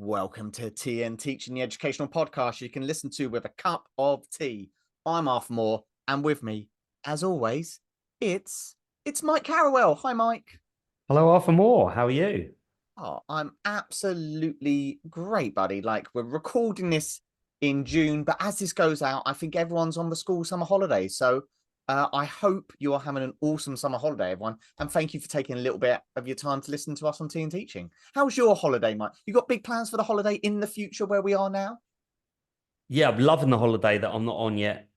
Welcome to TandTeaching, the educational podcast you can listen to with a cup of tea. I'm Arthur Moore, and with me, as always, it's Mike Carrawell. Hi, Mike. Hello, Arthur Moore. How are you? Oh, I'm absolutely great, buddy. Like, we're recording this in June, but as this goes out, I think everyone's on the school summer holiday. So I hope you are having an awesome summer holiday, everyone. And thank you for taking a little bit of your time to listen to us on TandTeaching. How's your holiday, Mike? You got big plans for the holiday in the future where we are now? Yeah, I'm loving the holiday that I'm not on yet,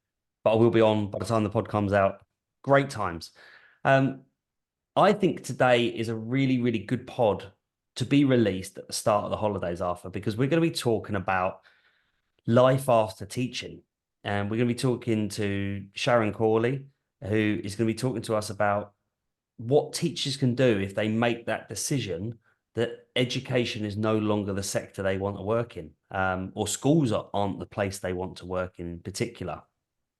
but I will be on by the time the pod comes out. Great times. Um, I think today is a really, really good pod to be released at the start of the holidays, Arthur, because we're going to be talking about life after teaching. And we're going to be talking to Sharon Cawley, who is going to be talking to us about what teachers can do if they make that decision that education is no longer the sector they want to work in, or schools aren't the place they want to work in particular.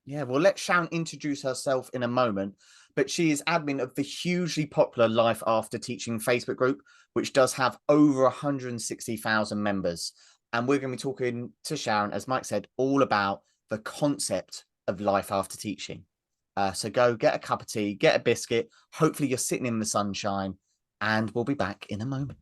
Yeah, well, let Sharon introduce herself in a moment, but she is admin of the hugely popular Life After Teaching Facebook group, which does have over 160,000 members. And we're going to be talking to Sharon, as Mike said, all about the concept of life after teaching. So go get a cup of tea, get a biscuit. Hopefully you're sitting in the sunshine, and we'll be back in a moment.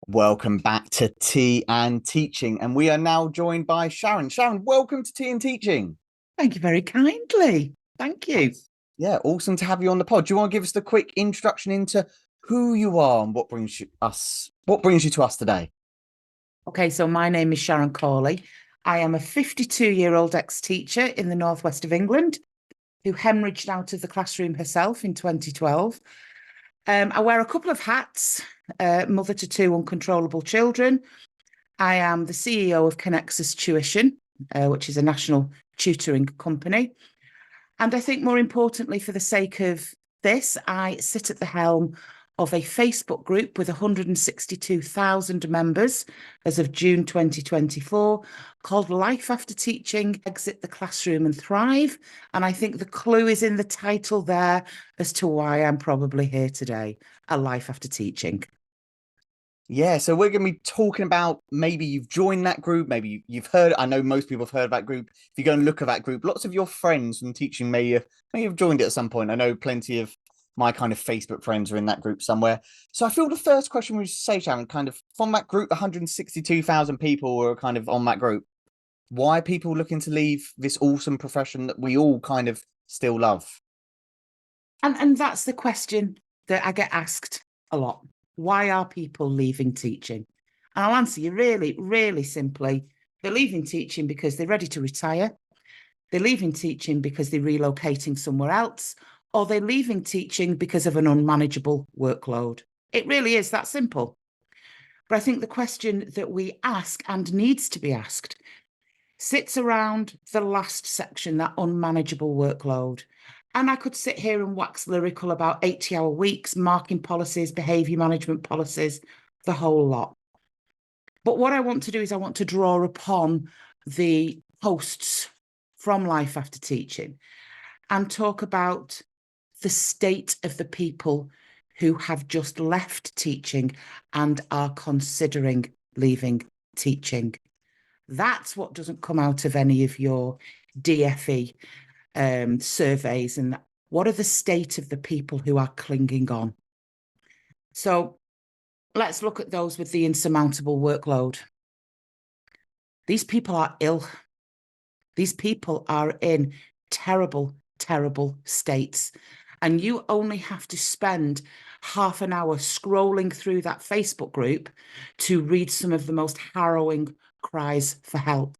Welcome back to TandTeaching, and we are now joined by Sharon. Sharon, welcome to TandTeaching. Thank you very kindly. Thank you. Yeah, awesome to have you on the pod. Do you want to give us the quick introduction into who you are and what brings you to us today? Okay, so my name is Sharon Cawley. I am a 52-year-old ex-teacher in the northwest of England who hemorrhaged out of the classroom herself in 2012. I wear a couple of hats, mother to two uncontrollable children. I am the CEO of Connexus Tuition, which is a national tutoring company. And I think more importantly, for the sake of this, I sit at the helm of a Facebook group with 162,000 members as of June 2024 called Life After Teaching, Exit the Classroom and Thrive. And I think the clue is in the title there as to why I'm probably here today, a life after teaching. Yeah, so we're going to be talking about, maybe you've joined that group, maybe you've heard, I know most people have heard of that group. If you go and look at that group, lots of your friends from teaching may have joined it at some point. I know plenty of my kind of Facebook friends are in that group somewhere. So I feel the first question we should say, Sharon, kind of from that group, 162,000 people were kind of on that group. Why are people looking to leave this awesome profession that we all kind of still love? And that's the question that I get asked a lot. Why are people leaving teaching? And I'll answer you really, really simply. They're leaving teaching because they're ready to retire. They're leaving teaching because they're relocating somewhere else, or they're leaving teaching because of an unmanageable workload. It really is that simple. But I think the question that we ask and needs to be asked sits around the last section, that unmanageable workload. And I could sit here and wax lyrical about 80-hour weeks, marking policies, behaviour management policies, the whole lot. But what I want to do is I want to draw upon the posts from Life After Teaching and talk about the state of the people who have just left teaching and are considering leaving teaching. That's what doesn't come out of any of your DFE surveys. And what are the state of the people who are clinging on? So let's look at those with the insurmountable workload. These people are ill. These people are in terrible, terrible states. And you only have to spend half an hour scrolling through that Facebook group to read some of the most harrowing cries for help.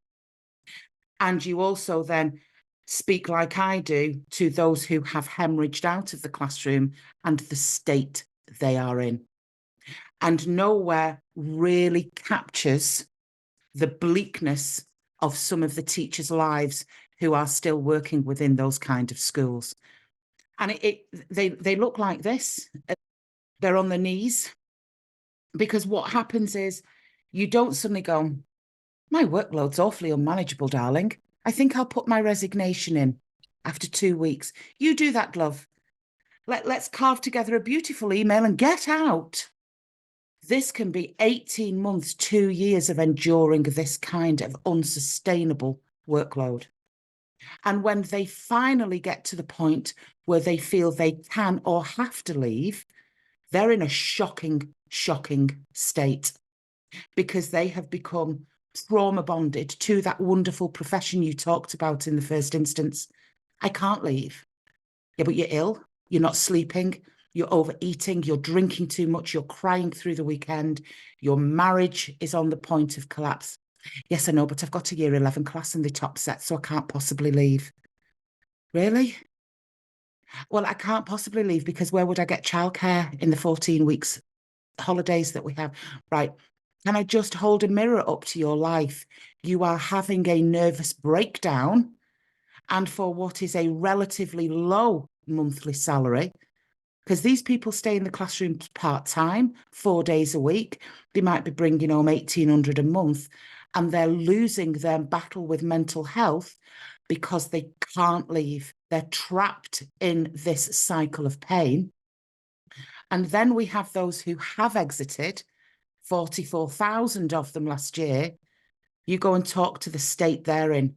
And you also then speak like I do to those who have hemorrhaged out of the classroom and the state they are in. And nowhere really captures the bleakness of some of the teachers' lives who are still working within those kind of schools. And they look like this. They're on their knees, because what happens is you don't suddenly go, my workload's awfully unmanageable, darling. I think I'll put my resignation in after 2 weeks. You do that, love. let's carve together a beautiful email and get out. This can be 18 months, 2 years of enduring this kind of unsustainable workload. And when they finally get to the point where they feel they can or have to leave, they're in a shocking, shocking state because they have become trauma bonded to that wonderful profession you talked about in the first instance. I can't leave. Yeah, but you're ill, you're not sleeping, you're overeating, you're drinking too much, you're crying through the weekend, your marriage is on the point of collapse. Yes, I know, but I've got a year 11 class in the top set, so I can't possibly leave. Really? Well, I can't possibly leave because where would I get childcare in the 14 weeks holidays that we have? Right. Can I just hold a mirror up to your life? You are having a nervous breakdown, and for what is a relatively low monthly salary, because these people stay in the classroom part-time, 4 days a week, they might be bringing home 1,800 a month, and they're losing their battle with mental health because they can't leave. They're trapped in this cycle of pain. And then we have those who have exited, 44,000 of them last year. You go and talk to the state they're in,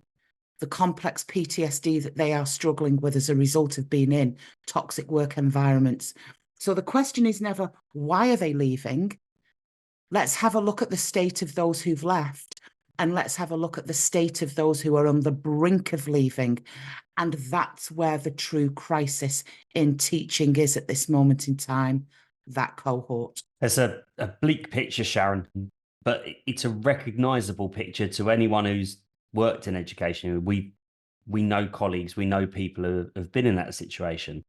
the complex PTSD that they are struggling with as a result of being in toxic work environments. So the question is never, why are they leaving? Let's have a look at the state of those who've left, and let's have a look at the state of those who are on the brink of leaving. And that's where the true crisis in teaching is at this moment in time, that cohort. It's a bleak picture, Sharon, but it's a recognizable picture to anyone who's worked in education. We know colleagues, we know people who have been in that situation.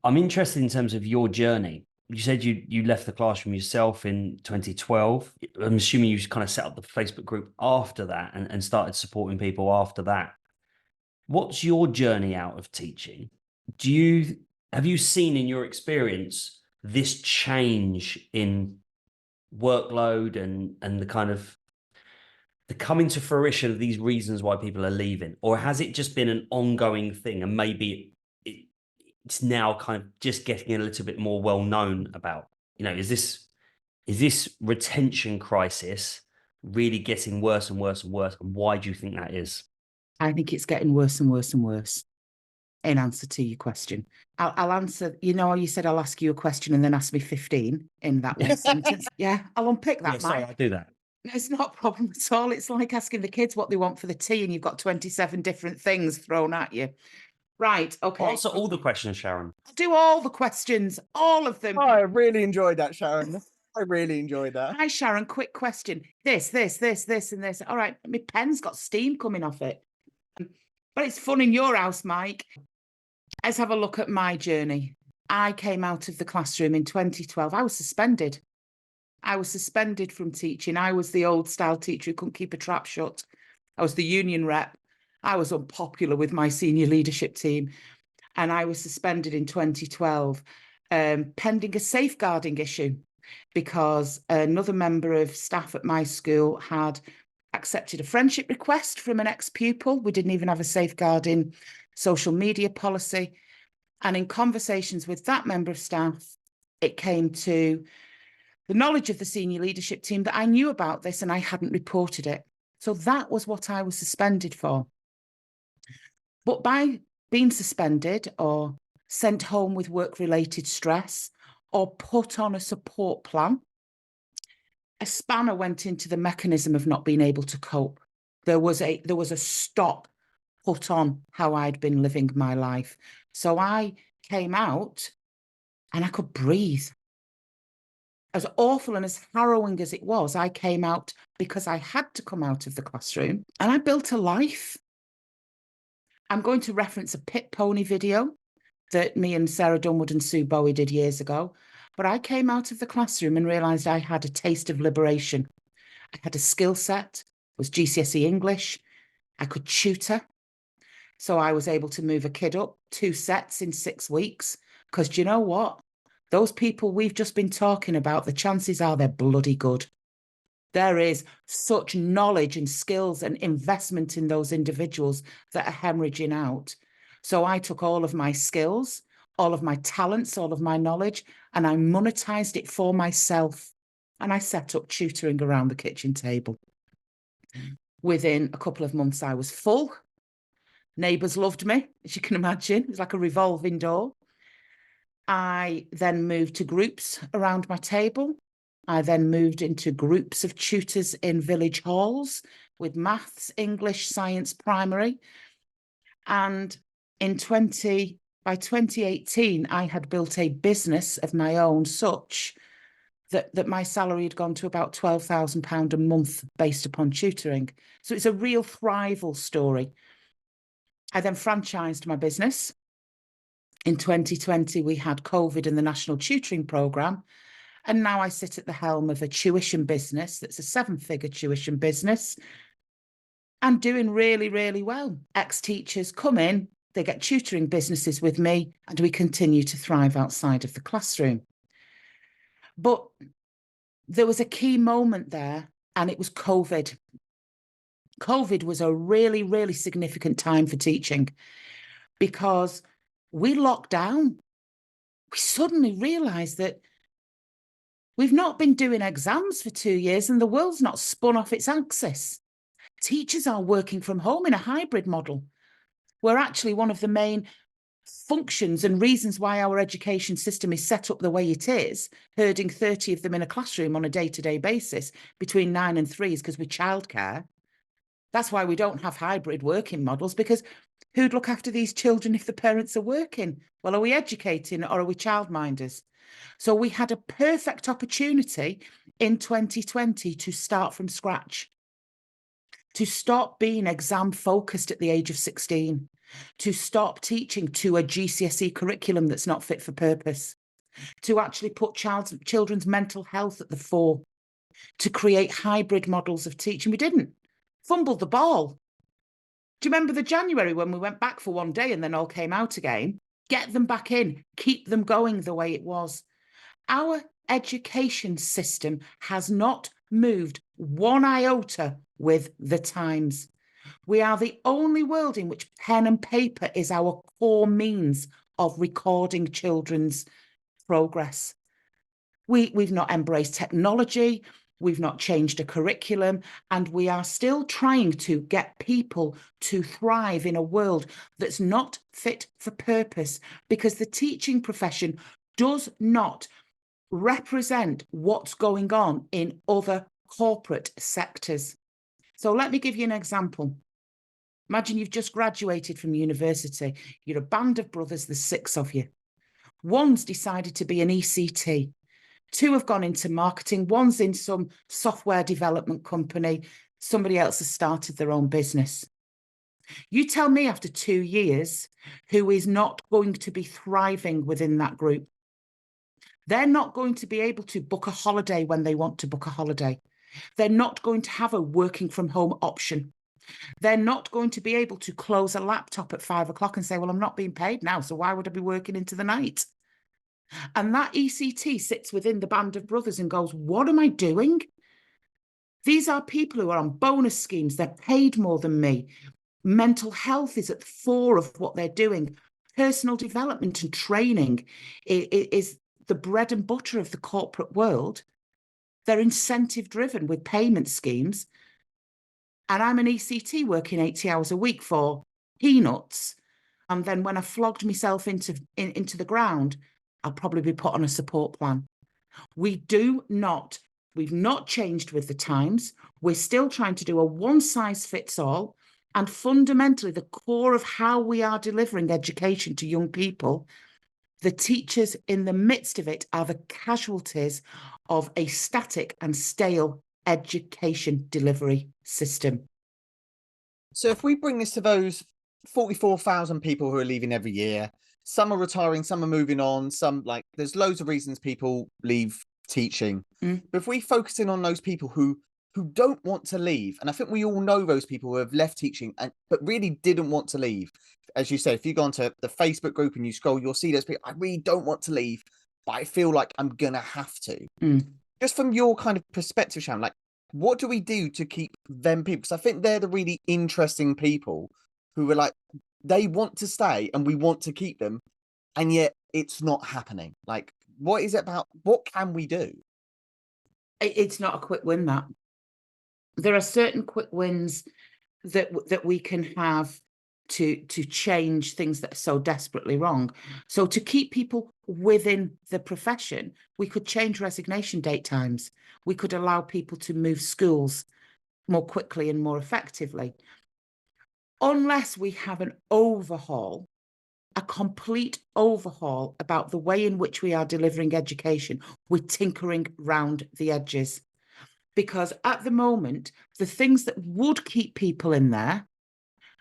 I'm interested in terms of your journey. You said you left the classroom yourself in 2012. I'm assuming you kind of set up the Facebook group after that and started supporting people after that. What's your journey out of teaching? Have you seen in your experience this change in workload and the kind of the coming to fruition of these reasons why people are leaving? Or has it just been an ongoing thing and maybe it's now kind of just getting a little bit more well known about, is this retention crisis really getting worse and worse and worse? And why do you think that is? I think it's getting worse and worse and worse. In answer to your question, I'll answer, you said I'll ask you a question and then ask me 15 in that one sentence. Yeah, I'll unpick that, Sorry, Mike. I do that. It's not a problem at all. It's like asking the kids what they want for the tea and you've got 27 different things thrown at you. Right, okay. Answer all the questions, Sharon. I'll do all the questions, all of them. Oh, I really enjoyed that, Sharon. I really enjoyed that. Hi, Sharon, quick question. This, and this. All right, my pen's got steam coming off it. But it's fun in your house, Mike. Let's have a look at my journey. I came out of the classroom in 2012. I was suspended. I was suspended from teaching. I was the old style teacher who couldn't keep a trap shut. I was the union rep. I was unpopular with my senior leadership team. And I was suspended in 2012, pending a safeguarding issue because another member of staff at my school had accepted a friendship request from an ex-pupil. We didn't even have a safeguarding social media policy. And in conversations with that member of staff, it came to the knowledge of the senior leadership team that I knew about this and I hadn't reported it. So that was what I was suspended for. But by being suspended or sent home with work-related stress or put on a support plan, a spanner went into the mechanism of not being able to cope. There was a stop put on how I'd been living my life. So I came out and I could breathe. As awful and as harrowing as it was, I came out because I had to come out of the classroom and I built a life. I'm going to reference a Pit Pony video that me and Sarah Dunwood and Sue Bowie did years ago. But I came out of the classroom and realised I had a taste of liberation. I had a skill set, was GCSE English. I could tutor. So I was able to move a kid up 2 sets in 6 weeks. Because do you know what? Those people we've just been talking about, the chances are they're bloody good. There is such knowledge and skills and investment in those individuals that are hemorrhaging out. So I took all of my skills, all of my talents, all of my knowledge, and I monetized it for myself. And I set up tutoring around the kitchen table. Within a couple of months, I was full. Neighbours loved me, as you can imagine. It was like a revolving door. I then moved to groups around my table. I then moved into groups of tutors in village halls with maths, English, science, primary. And by 2018, I had built a business of my own such that my salary had gone to about £12,000 a month based upon tutoring. So it's a real thrival story. I then franchised my business. In 2020, we had COVID and the National Tutoring Programme. And now I sit at the helm of a tuition business that's a 7-figure tuition business and doing really, really well. Ex-teachers come in, they get tutoring businesses with me, and we continue to thrive outside of the classroom. But there was a key moment there, and it was COVID. COVID was a really, really significant time for teaching because we locked down. We suddenly realised that we've not been doing exams for 2 years and the world's not spun off its axis. Teachers are working from home in a hybrid model. We're actually one of the main functions and reasons why our education system is set up the way it is, herding 30 of them in a classroom on a day-to-day basis between 9 and 3 is because we're childcare. That's why we don't have hybrid working models, because who'd look after these children if the parents are working? Well, are we educating or are we childminders? So we had a perfect opportunity in 2020 to start from scratch, to stop being exam focused at the age of 16, to stop teaching to a GCSE curriculum that's not fit for purpose, to actually put children's mental health at the fore, to create hybrid models of teaching. We didn't. Fumbled the ball. Do you remember the January when we went back for 1 day and then all came out again? Get them back in, keep them going the way it was. Our education system has not moved 1 iota with the times. We are the only world in which pen and paper is our core means of recording children's progress. We've not embraced technology, we've not changed a curriculum, and we are still trying to get people to thrive in a world that's not fit for purpose, because the teaching profession does not represent what's going on in other corporate sectors. So let me give you an example. Imagine you've just graduated from university. You're a band of brothers, there's 6 of you. One's decided to be an ECT. 2 have gone into marketing. One's in some software development company. Somebody else has started their own business. You tell me after 2 years who is not going to be thriving within that group. They're not going to be able to book a holiday when they want to book a holiday. They're not going to have a working from home option. They're not going to be able to close a laptop at 5 o'clock and say, well, I'm not being paid now, so why would I be working into the night? And that ECT sits within the band of brothers and goes, what am I doing? These are people who are on bonus schemes. They're paid more than me. Mental health is at the fore of what they're doing. Personal development and training is the bread and butter of the corporate world. They're incentive driven with payment schemes. And I'm an ECT working 80 hours a week for peanuts. And then when I flogged myself into the ground, I'll probably be put on a support plan. We've not changed with the times. We're still trying to do a one-size-fits-all. And fundamentally, the core of how we are delivering education to young people, the teachers in the midst of it are the casualties of a static and stale education delivery system. So if we bring this to those 44,000 people who are leaving every year, some are retiring, some are moving on, there's loads of reasons people leave teaching. But if we focus in on those people who don't want to leave, and I think we all know those people who have left teaching but really didn't want to leave. As you said, if you go onto the Facebook group and you scroll, you'll see those people, I really don't want to leave, but I feel like I'm going to have to. Just from your kind of perspective, Sharon, what do we do to keep them people? Because I think they're the really interesting people who are they want to stay and we want to keep them. And yet it's not happening? Like, what is it about? What can we do? It's not a quick win, that. There are certain quick wins that we can have to change things that are so desperately wrong. So to keep people within the profession, we could change resignation date times. We could allow people to move schools more quickly and more effectively. Unless we have an overhaul, a complete overhaul about the way in which we are delivering education, we're tinkering round the edges. Because at the moment, the things that would keep people in there,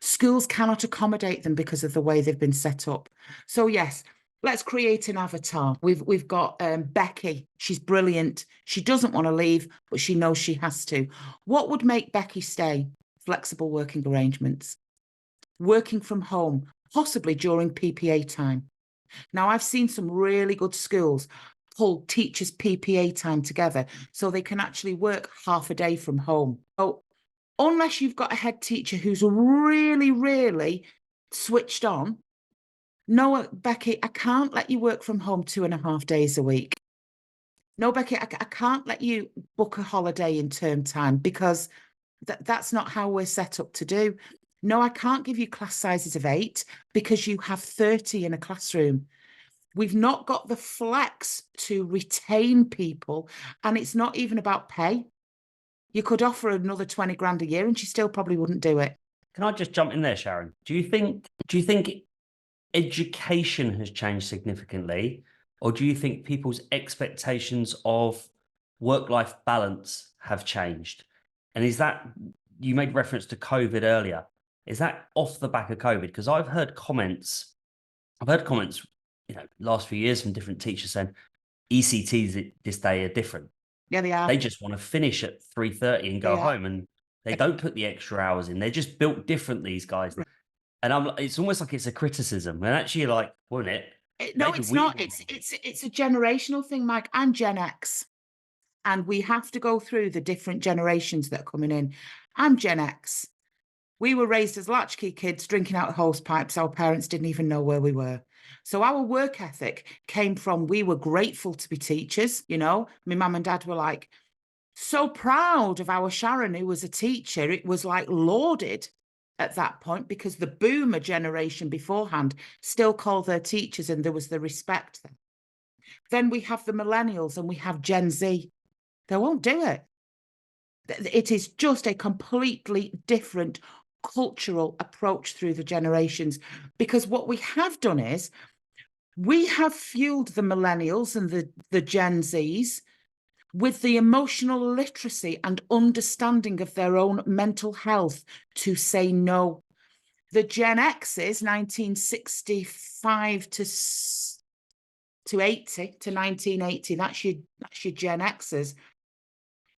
schools cannot accommodate them because of the way they've been set up. So yes, let's create an avatar. We've got Becky. She's brilliant. She doesn't want to leave, but she knows she has to. What would make Becky stay? Flexible working arrangements, working from home, possibly during PPA time. Now, I've seen some really good schools pull teachers' PPA time together so they can actually work half a day from home. So unless you've got a head teacher who's really, really switched on, no, Becky, I can't let you work from home 2.5 days a week. No, Becky, I can't let you book a holiday in term time because that's not how we're set up to do. No, I can't give you class sizes of 8 because you have 30 in a classroom. We've not got the flex to retain people, and it's not even about pay. You could offer another 20 grand a year and she still probably wouldn't do it. Can I just jump in there, Sharon? Do you think education has changed significantly, or do you think people's expectations of work-life balance have changed? And is that, you made reference to COVID earlier, is that off the back of COVID? Because I've heard comments, last few years from different teachers saying ECTs this day are different. Yeah, they are. They just want to finish at 3:30 and go home, and they don't put the extra hours in. They're just built different, these guys. And it's almost like it's a criticism. And actually, like, wouldn't it? No, it's not. It's a generational thing, Mike. I'm Gen X, and we have to go through the different generations that are coming in. I'm Gen X. We were raised as latchkey kids drinking out of hose pipes. Our parents didn't even know where we were. So our work ethic came from, we were grateful to be teachers. You know, my mum and dad were like so proud of our Sharon, who was a teacher. It was like lauded at that point because the boomer generation beforehand still called their teachers and there was the respect there. Then we have the millennials and we have Gen Z. They won't do it. It is just a completely different cultural approach through the generations, because what we have done is we have fueled the millennials and the Gen Zs with the emotional literacy and understanding of their own mental health to say no. The Gen X's, 1965 to 1980, that's your Gen X's.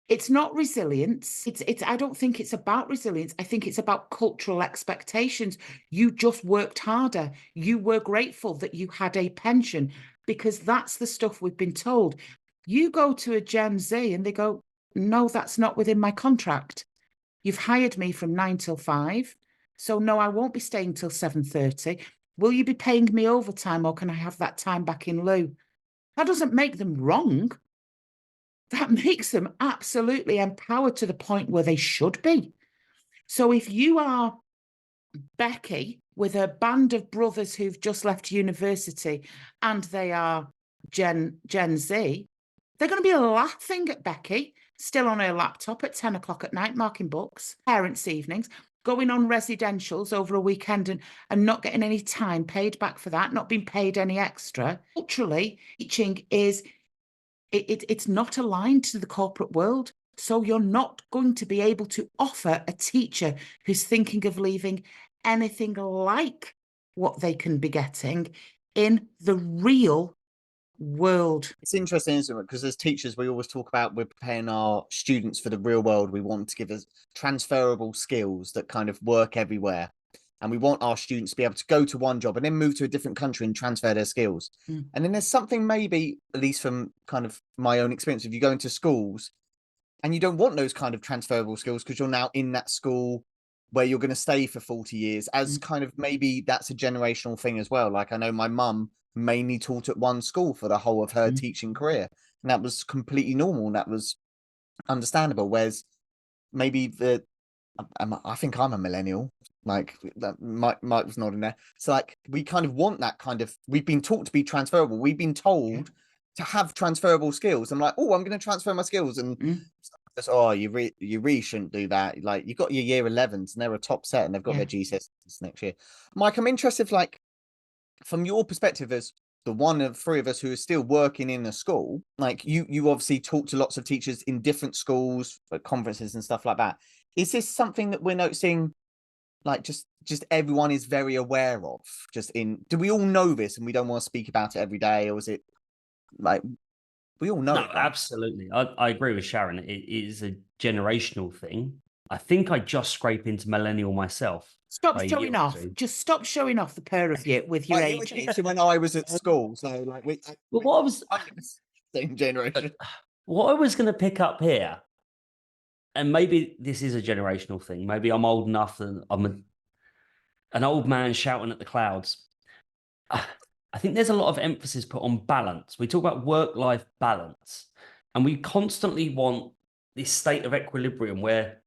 It's not resilience. I don't think it's about resilience. I think it's about cultural expectations. You just worked harder. You were grateful that you had a pension because that's the stuff we've been told. You go to a Gen Z and they go, no, that's not within my contract. You've hired me from 9 till 5. So no, I won't be staying till 7:30. Will you be paying me overtime or can I have that time back in lieu? That doesn't make them wrong. That makes them absolutely empowered to the point where they should be. So if you are Becky with a band of brothers who've just left university and they are Gen Z, they're going to be laughing at Becky, still on her laptop at 10 o'clock at night, marking books, parents' evenings, going on residentials over a weekend and not getting any time paid back for that, not being paid any extra. Culturally, teaching is... It's not aligned to the corporate world. So you're not going to be able to offer a teacher who's thinking of leaving anything like what they can be getting in the real world. It's interesting, isn't it? Because as teachers, we always talk about we're preparing our students for the real world. We want to give us transferable skills that kind of work everywhere. And we want our students to be able to go to one job and then move to a different country and transfer their skills. And then there's something, maybe, at least from kind of my own experience, if you go into schools and you don't want those kind of transferable skills because you're now in that school where you're going to stay for 40 years, as kind of maybe that's a generational thing as well. Like I know my mum mainly taught at one school for the whole of her teaching career, and that was completely normal, and that was understandable. Whereas maybe I think I'm a millennial. Like that, Mike was nodding there. So like we kind of want that kind of. We've been taught to be transferable. We've been told to have transferable skills. I'm like, oh, I'm going to transfer my skills, and just, oh, you really shouldn't do that. Like you've got your year 11s, and they're a top set, and they've got their GCSEs next year. Mike, I'm interested, like from your perspective as the one of three of us who is still working in a school. Like you obviously talk to lots of teachers in different schools at conferences and stuff like that. Is this something that we're noticing, like just everyone is very aware of? Do we all know this and we don't want to speak about it every day, or is it like we all know No, it, right? absolutely. I agree with Sharon. It is a generational thing. I think I just scrape into millennial myself. Stop by a showing year or off. two. Just stop showing off the pair of you with your Like, you were age. teaching when I was at school, so like Well, what I was same generation. what I was going to pick up here, and maybe this is a generational thing. Maybe I'm old enough that an old man shouting at the clouds. I think there's a lot of emphasis put on balance. We talk about work-life balance, and we constantly want this state of equilibrium where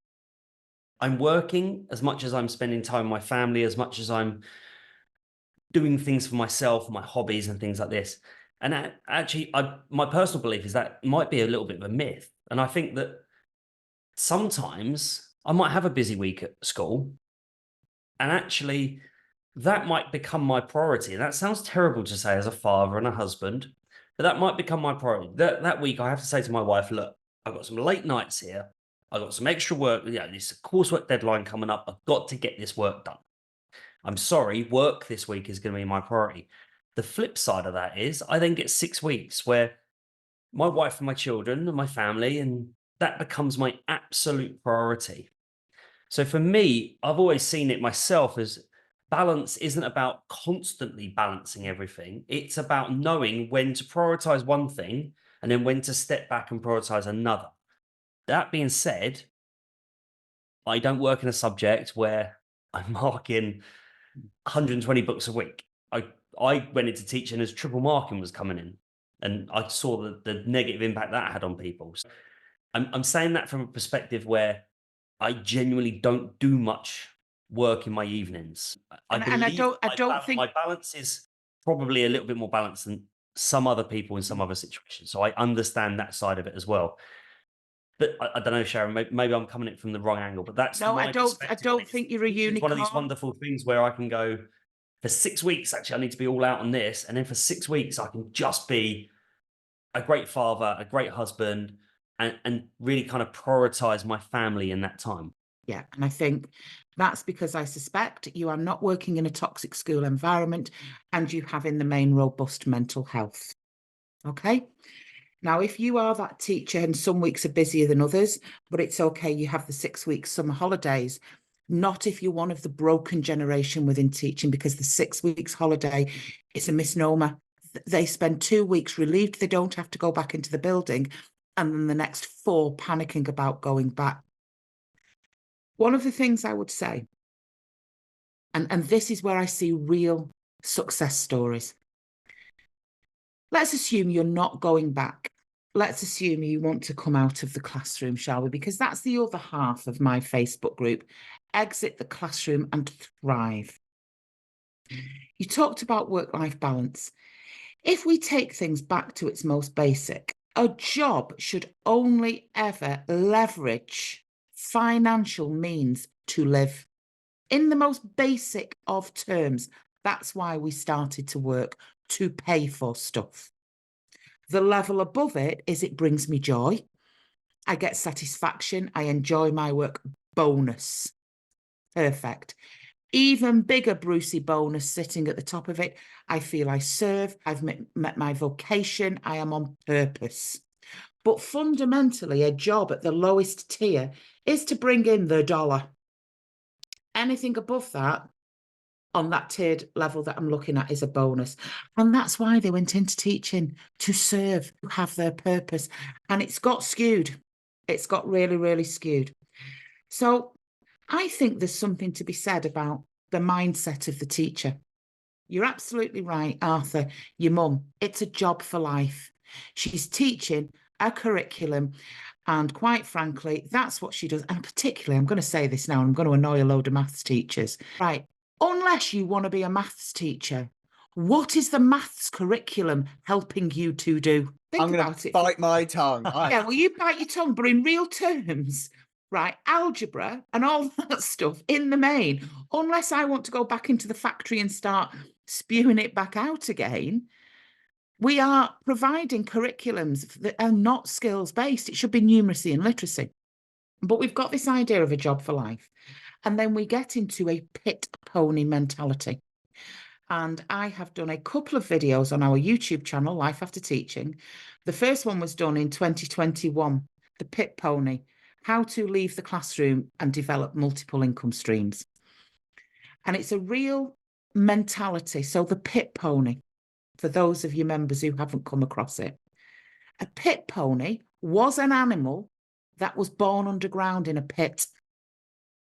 I'm working as much as I'm spending time with my family, as much as I'm doing things for myself, my hobbies and things like this. And actually, my personal belief is that might be a little bit of a myth. And I think that sometimes I might have a busy week at school, and actually that might become my priority. And that sounds terrible to say as a father and a husband, but that might become my priority. That week I have to say to my wife, look, I've got some late nights here. I've got some extra work. Yeah, this coursework deadline coming up. I've got to get this work done. I'm sorry, work this week is going to be my priority. The flip side of that is I then get 6 weeks where my wife and my children and my family, and that becomes my absolute priority. So for me, I've always seen it myself as balance isn't about constantly balancing everything. It's about knowing when to prioritize one thing and then when to step back and prioritize another. That being said, I don't work in a subject where I'm marking 120 books a week. I went into teaching as triple marking was coming in, and I saw the negative impact that had on people. So I'm saying that from a perspective where I genuinely don't do much work in my evenings. I And believe I don't think my balance is probably a little bit more balanced than some other people in some other situations. So I understand that side of it as well. But I don't know, Sharon, maybe I'm coming at it from the wrong angle, but that's no, my I perspective. don't think you're a It's one of these unicorn. wonderful things where I can go for 6 weeks, actually, I need to be all out on this. And then for 6 weeks, I can just be a great father, a great husband, and really kind of prioritize my family in that time. Yeah, and I think that's because I suspect you are not working in a toxic school environment and you have in the main robust mental health. Okay. Now, if you are that teacher and some weeks are busier than others, but it's okay, you have the 6 weeks summer holidays. Not if you're one of the broken generation within teaching, because the 6 weeks holiday is a misnomer. They spend 2 weeks relieved they don't have to go back into the building, and then the next 4 panicking about going back. One of the things I would say, and this is where I see real success stories. Let's assume you're not going back. Let's assume you want to come out of the classroom, shall we? Because that's the other half of my Facebook group. Exit the classroom and thrive. You talked about work-life balance. If we take things back to its most basic, a job should only ever leverage financial means to live. In the most basic of terms, that's why we started to work, to pay for stuff. The level above it is it brings me joy. I get satisfaction. I enjoy my work. Bonus. Perfect. Even bigger Brucey bonus sitting at the top of it. I feel I serve. I've met my vocation. I am on purpose. But fundamentally, a job at the lowest tier is to bring in the dollar. Anything above that, on that tiered level that I'm looking at, is a bonus. And that's why they went into teaching, to serve, to have their purpose. And it's got skewed. It's got really, really skewed. So I think there's something to be said about the mindset of the teacher. You're absolutely right, Arthur. Your mum, it's a job for life. She's teaching a curriculum. And quite frankly, that's what she does. And particularly, I'm going to say this now, I'm going to annoy a load of maths teachers. Right. Unless you want to be a maths teacher, what is the maths curriculum helping you to do? Think I'm going about to it. bite my tongue. Yeah, well, you bite your tongue, but in real terms, right? Algebra and all that stuff in the main, unless I want to go back into the factory and start spewing it back out again, we are providing curriculums that are not skills-based. It should be numeracy and literacy. But we've got this idea of a job for life. And then we get into a pit pony mentality. And I have done a couple of videos on our YouTube channel, Life After Teaching. The first one was done in 2021, the pit pony, how to leave the classroom and develop multiple income streams. And it's a real mentality. So the pit pony, for those of you members who haven't come across it, a pit pony was an animal that was born underground in a pit,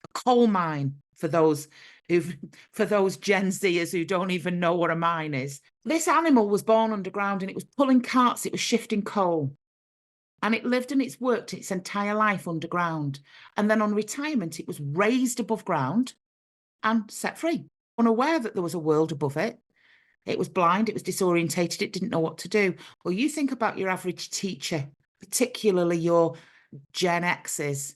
a coal mine, for those Gen Zers who don't even know what a mine is. This animal was born underground and it was pulling carts, it was shifting coal. And it lived and it's worked its entire life underground. And then on retirement, it was raised above ground and set free, unaware that there was a world above it. It was blind, it was disorientated, it didn't know what to do. Well, you think about your average teacher, particularly your Gen Xs.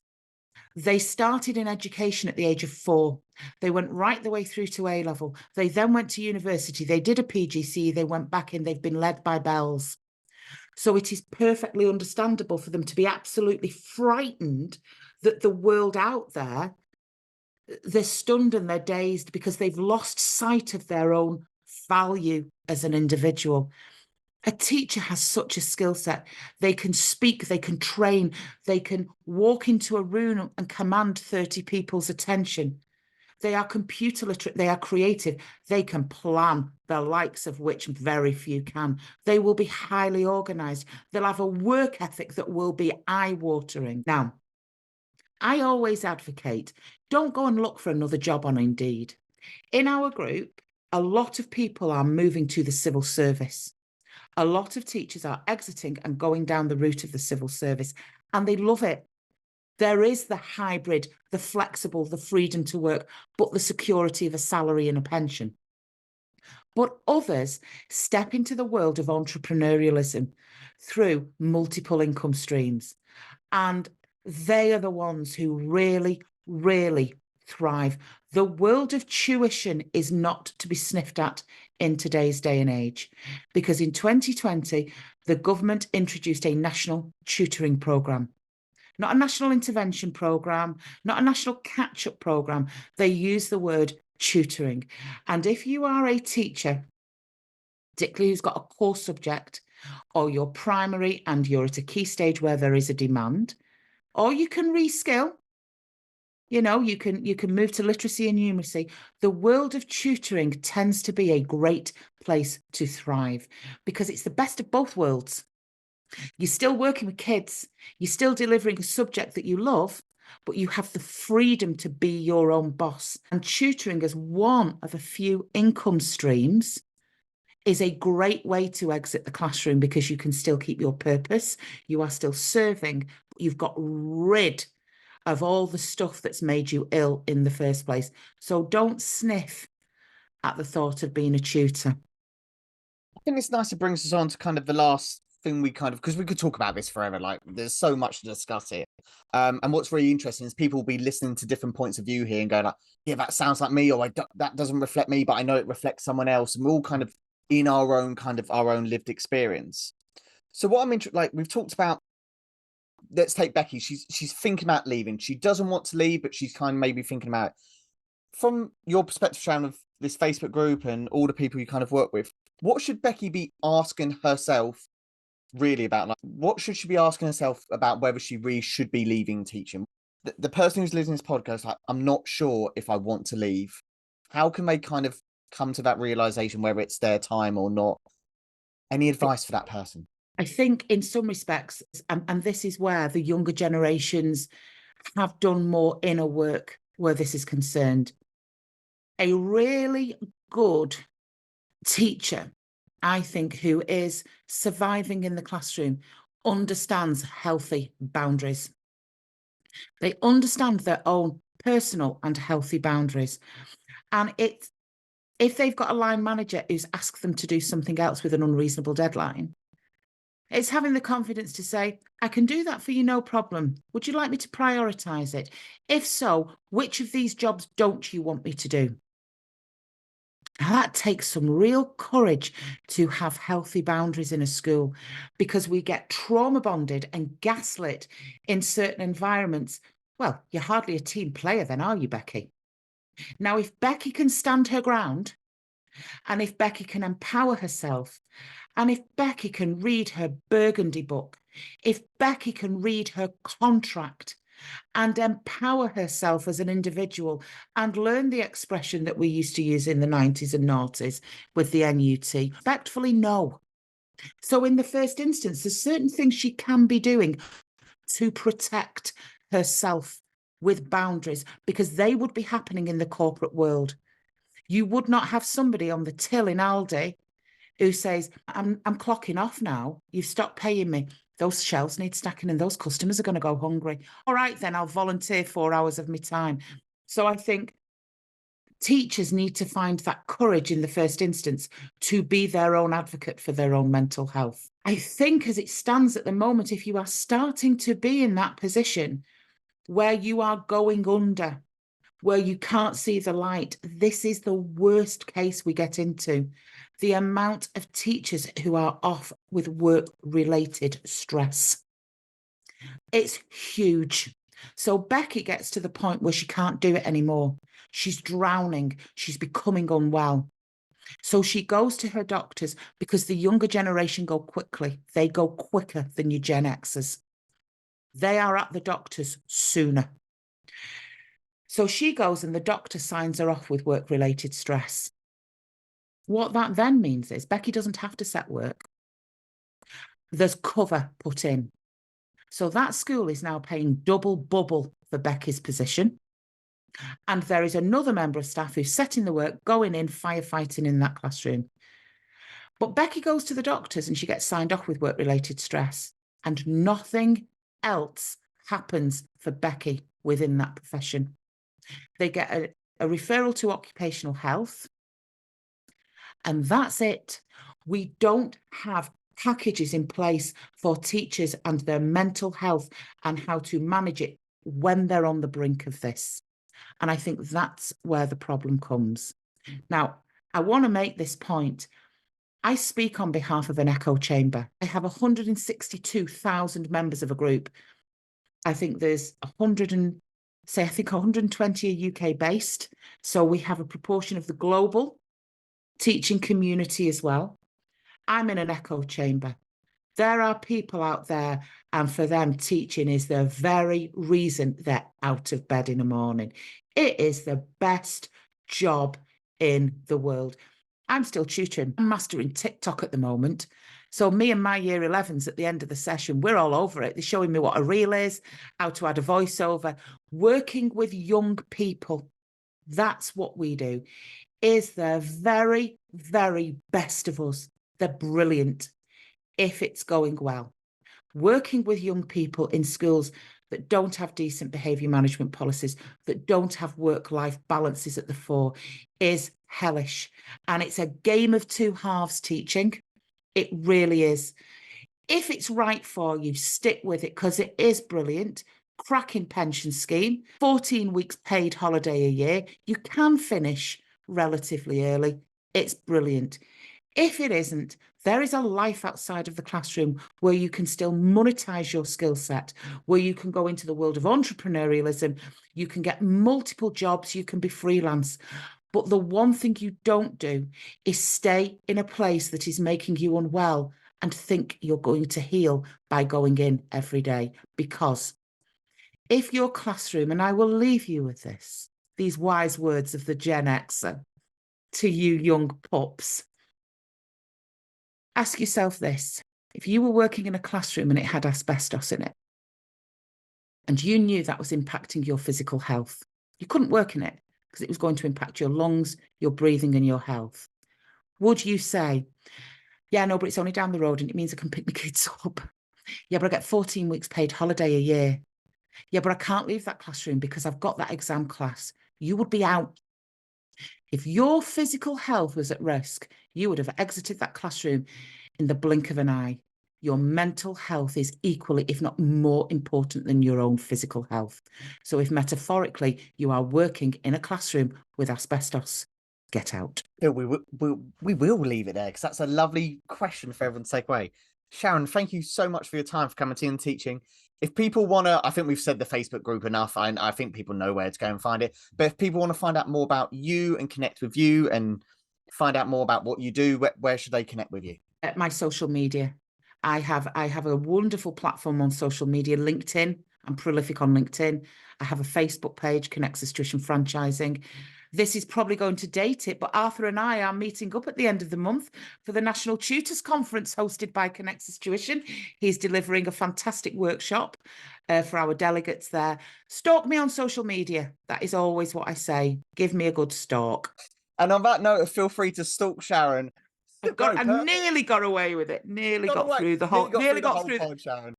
They started in education at the age of 4. They went right the way through to A level. They then went to university. They did a PGCE. They went back in. They've been led by bells. So it is perfectly understandable for them to be absolutely frightened that the world out there, they're stunned and they're dazed because they've lost sight of their own value as an individual. A teacher has such a skill set. They can speak, they can train, they can walk into a room and command 30 people's attention. They are computer literate, they are creative, they can plan, the likes of which very few can. They will be highly organized. They'll have a work ethic that will be eye-watering. Now, I always advocate, don't go and look for another job on Indeed. In our group, a lot of people are moving to the civil service. A lot of teachers are exiting and going down the route of the civil service, and they love it. There is the hybrid, the flexible, the freedom to work, but the security of a salary and a pension. But others step into the world of entrepreneurialism through multiple income streams. And they are the ones who really, really thrive. The world of tuition is not to be sniffed at in today's day and age, because in 2020, the government introduced a national tutoring programme. Not a national intervention programme, not a national catch-up programme. They use the word tutoring. And if you are a teacher, particularly who's got a core subject, or you're primary and you're at a key stage where there is a demand, or you can reskill, you know, you can move to literacy and numeracy. The world of tutoring tends to be a great place to thrive because it's the best of both worlds. You're still working with kids, you're still delivering a subject that you love, but you have the freedom to be your own boss. And tutoring as one of a few income streams is a great way to exit the classroom because you can still keep your purpose. You are still serving, but you've got rid of all the stuff that's made you ill in the first place. So don't sniff at the thought of being a tutor. I think it's nice. It brings us on to kind of the last thing we kind of, because we could talk about this forever. Like there's so much to discuss here. And what's really interesting is people will be listening to different points of view here and going like, yeah, that sounds like me, or that doesn't reflect me, but I know it reflects someone else. And we're all kind of in our own lived experience. So what I'm interested, like we've talked about, let's take Becky. She's thinking about leaving. She doesn't want to leave, but she's kind of maybe thinking about it. From your perspective, Sharon, of this Facebook group and all the people you kind of work with, what should Becky be asking herself really about? Like, what should she be asking herself about whether she really should be leaving teaching? The person who's listening to this podcast, like, I'm not sure if I want to leave. How can they kind of come to that realization, whether it's their time or not? Any advice for that person? I think in some respects, and this is where the younger generations have done more inner work where this is concerned. A really good teacher, I think, who is surviving in the classroom understands healthy boundaries. They understand their own personal and healthy boundaries. And if they've got a line manager who's asked them to do something else with an unreasonable deadline, it's having the confidence to say, I can do that for you, no problem. Would you like me to prioritise it? If so, which of these jobs don't you want me to do? That takes some real courage to have healthy boundaries in a school, because we get trauma bonded and gaslit in certain environments. Well, you're hardly a team player then, are you, Becky? Now, if Becky can stand her ground, and if Becky can empower herself, and if Becky can read her burgundy book, if Becky can read her contract and empower herself as an individual and learn the expression that we used to use in the 90s and noughties with the NUT, respectfully, no. So in the first instance, there's certain things she can be doing to protect herself with boundaries, because they would be happening in the corporate world. You would not have somebody on the till in Aldi who says, I'm clocking off now. You've stopped paying me. Those shelves need stacking and those customers are going to go hungry. All right, then I'll volunteer 4 hours of my time. So I think teachers need to find that courage in the first instance to be their own advocate for their own mental health. I think as it stands at the moment, if you are starting to be in that position where you are going under, where you can't see the light, this is the worst case we get into. The amount of teachers who are off with work-related stress. It's huge. So Becky gets to the point where she can't do it anymore. She's drowning. She's becoming unwell. So she goes to her doctors, because the younger generation go quickly. They go quicker than your Gen Xers. They are at the doctors sooner. So she goes and the doctor signs her off with work-related stress. What that then means is Becky doesn't have to set work. There's cover put in. So that school is now paying double bubble for Becky's position. And there is another member of staff who's setting the work, going in, firefighting in that classroom. But Becky goes to the doctors and she gets signed off with work-related stress. And nothing else happens for Becky within that profession. They get a referral to occupational health, and that's it. We don't have packages in place for teachers and their mental health and how to manage it when they're on the brink of this. And I think that's where the problem comes. Now, I want to make this point. I speak on behalf of an echo chamber. I have 162,000 members of a group. I think there's 120 are UK based. So we have a proportion of the global teaching community as well. I'm in an echo chamber. There are people out there, and for them, teaching is the very reason they're out of bed in the morning. It is the best job in the world. I'm still tutoring. I'm mastering TikTok at the moment. So me and my year 11s at the end of the session, we're all over it. They're showing me what a reel is, how to add a voiceover. Working with young people, that's what we do, is the very, very best of us. They're brilliant if it's going well. Working with young people in schools that don't have decent behaviour management policies, that don't have work-life balances at the fore, is hellish. And it's a game of two halves, teaching. It really is. If it's right for you, stick with it, because it is brilliant. Cracking pension scheme, 14 weeks paid holiday a year. You can finish relatively early. It's brilliant. If it isn't, there is a life outside of the classroom where you can still monetize your skill set, where you can go into the world of entrepreneurialism, you can get multiple jobs, you can be freelance. But the one thing you don't do is stay in a place that is making you unwell and think you're going to heal by going in every day. Because if your classroom, and I will leave you with this, these wise words of the Gen Xer to you young pups, ask yourself this: if you were working in a classroom and it had asbestos in it, and you knew that was impacting your physical health, you couldn't work in it because it was going to impact your lungs, your breathing, and your health. Would you say, yeah, no, but it's only down the road and it means I can pick my kids up? Yeah, but I get 14 weeks paid holiday a year. Yeah, but I can't leave that classroom because I've got that exam class. You would be out. If your physical health was at risk, you would have exited that classroom in the blink of an eye. Your mental health is equally, if not more important than your own physical health. So if metaphorically you are working in a classroom with asbestos, get out. Phil, we will leave it there because that's a lovely question for everyone to take away. Sharon, thank you so much for your time for coming to and teaching. If people want to, I think we've said the Facebook group enough. I think people know where to go and find it. But if people want to find out more about you and connect with you and find out more about what you do, where should they connect with you? At my social media. I have a wonderful platform on social media, LinkedIn. I'm prolific on LinkedIn. I have a Facebook page, Connects Us Tuition Franchising. This is probably going to date it, but Arthur and I are meeting up at the end of the month for the National Tutors Conference hosted by Connects Us Tuition. He's delivering a fantastic workshop for our delegates there. Stalk me on social media. That is always what I say. Give me a good stalk. And on that note, feel free to stalk Sharon. I nearly got away with it. Nearly got through the whole. Nearly got through pod, Sharon.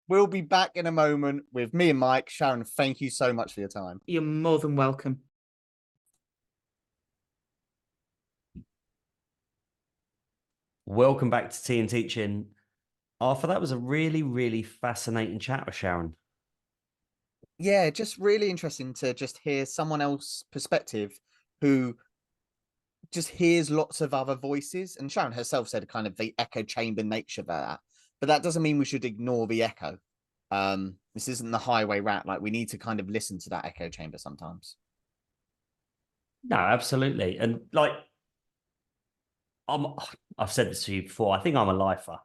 We'll be back in a moment with me and Mike. Sharon, thank you so much for your time. You're more than welcome. Welcome back to Tea and Teaching. Arthur, that was a really, really fascinating chat with Sharon. Yeah, just really interesting to just hear someone else's perspective who just hears lots of other voices. And Sharon herself said kind of the echo chamber nature of that. But that doesn't mean we should ignore the echo. This isn't the highway rat. Like, we need to kind of listen to that echo chamber sometimes. No, absolutely. And like, I've said this to you before. I think I'm a lifer.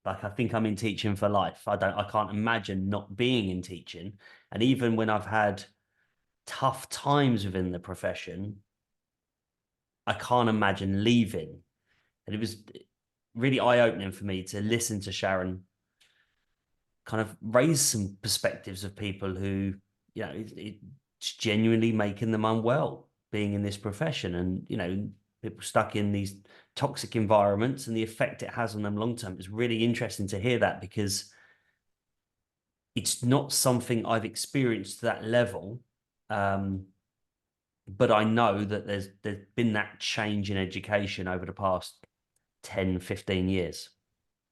Like, I think I'm in teaching for life. I can't imagine not being in teaching. And even when I've had tough times within the profession, I can't imagine leaving. And it was really eye-opening for me to listen to Sharon kind of raise some perspectives of people who, you know, it's genuinely making them unwell being in this profession, and, you know, people stuck in these toxic environments and the effect it has on them long term. It's really interesting to hear that, because it's not something I've experienced to that level. But I know that there's been that change in education over the past 10, 15 years.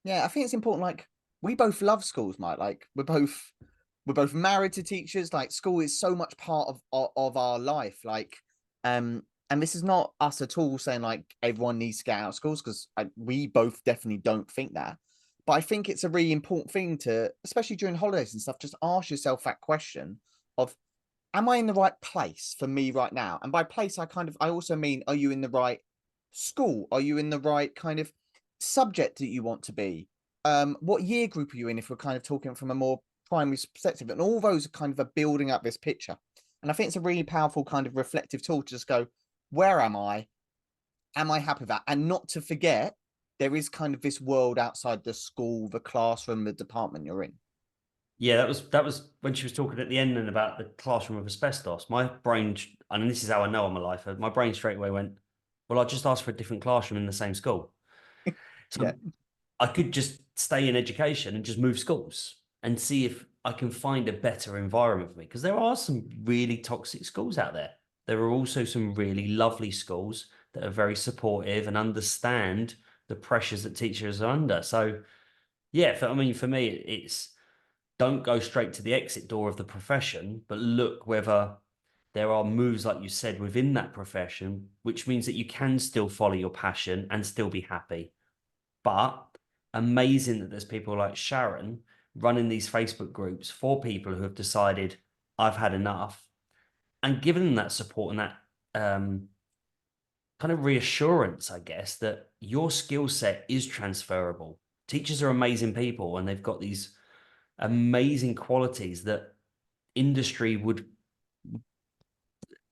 Yeah, I think it's important. Like, we both love schools, Mike. Like, we're both married to teachers. Like, school is so much part of our life. Like, and this is not us at all saying like everyone needs to get out of schools, because we both definitely don't think that. But I think it's a really important thing to, especially during holidays and stuff, just ask yourself that question of, am I in the right place for me right now? And by place, I also mean, are you in the right school? Are you in the right kind of subject that you want to be? What year group are you in, if we're kind of talking from a more primary perspective? And all those are building up this picture. And I think it's a really powerful kind of reflective tool to just go, where am I? Am I happy with that? And not to forget, there is kind of this world outside the school, the classroom, the department you're in. Yeah, that was when she was talking at the end and about the classroom of asbestos. My brain, and this is how I know I'm a lifer, my brain straight away went, well, I just asked for a different classroom in the same school. So yeah. I could just stay in education and just move schools and see if I can find a better environment for me. Because there are some really toxic schools out there. There are also some really lovely schools that are very supportive and understand the pressures that teachers are under. So yeah, for me, it's, don't go straight to the exit door of the profession, but look whether there are moves, like you said, within that profession, which means that you can still follow your passion and still be happy. But amazing that there's people like Sharon running these Facebook groups for people who have decided, I've had enough, and giving them that support and that kind of reassurance, I guess, that your skill set is transferable. Teachers are amazing people, and they've got these amazing qualities that industry would,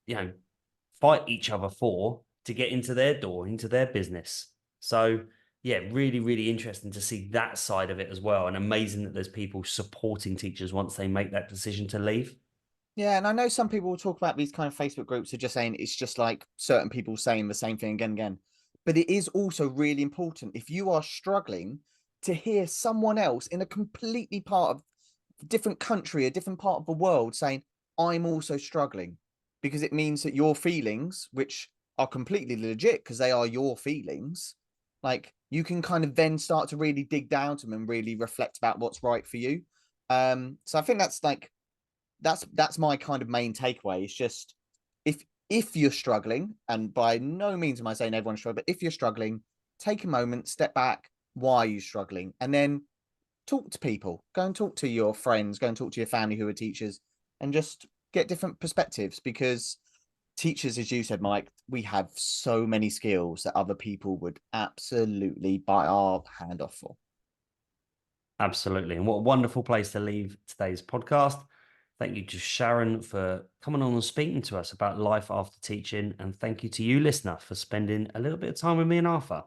you know, fight each other for to get into their door, into their business. So yeah, really, really interesting to see that side of it as well. And amazing that there's people supporting teachers once they make that decision to leave. Yeah, and I know some people will talk about these kind of Facebook groups are just saying it's just like certain people saying the same thing again and again. But it is also really important, if you are struggling, to hear someone else in a completely part of a different country, a different part of the world saying, I'm also struggling, because it means that your feelings, which are completely legit because they are your feelings, like you can kind of then start to really dig down to them and really reflect about what's right for you. So I think that's like, that's my kind of main takeaway. It's just, if you're struggling, and by no means am I saying everyone's struggling, but if you're struggling, take a moment, step back. Why are you struggling? And then talk to people. Go and talk to your friends. Go and talk to your family who are teachers, and just get different perspectives. Because teachers, as you said, Mike, we have so many skills that other people would absolutely bite our hand off for. Absolutely. And what a wonderful place to leave today's podcast. Thank you to Sharon for coming on and speaking to us about life after teaching. And thank you to you, listener, for spending a little bit of time with me and Arthur.